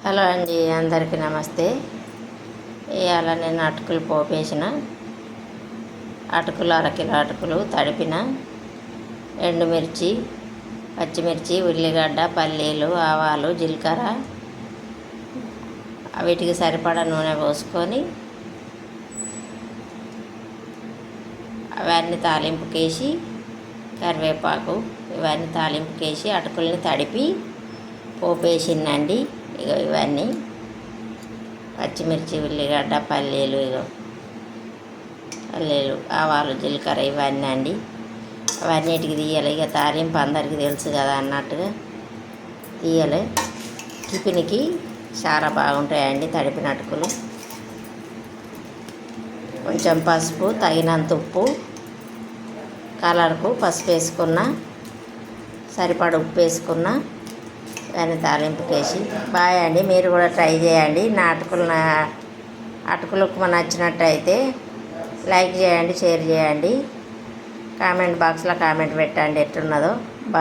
Hello అండి, అందరికీ నమస్తే. ఇవాళ నేను అటుకులు పోపేసిన అటుకులు అరకిలో అటుకులు తడిపిన ఎండుమిర్చి, పచ్చిమిర్చి, ఉల్లిగడ్డ, పల్లీలు, ఆవాలు, జీలకర్ర, వీటికి సరిపడా నూనె పోసుకొని అవన్నీ తాలింపుకేసి కరివేపాకు ఇవన్నీ తాలింపుకేసి అటుకుల్ని తడిపి పోపేసిందండి. ఇవన్నీ పచ్చిమిర్చి, ఉల్లిగడ్డ, పల్లీలు, ఆవాలు, జీలకర్ర ఇవన్నీ అండి. అవన్నిటికి తీయాలి. తాలింపు అందరికీ తెలుసు కదా అన్నట్టుగా తీయాలి. టిఫిన్కి చాలా బాగుంటాయండి తడిపిన అటుకులు. కొంచెం పసుపు, తగినంత ఉప్పు, కలర్కు పసుపు వేసుకున్న, సరిపడ ఉప్పు వేసుకున్న, దాన్ని తాలింపుకేసి బాయ్ అండి. మీరు కూడా ట్రై చేయండి. నా అటుకులకు నచ్చినట్టయితే లైక్ చేయండి, షేర్ చేయండి, కామెంట్ బాక్స్లో కామెంట్ పెట్టండి ఎట్లున్నదో. బాయ్.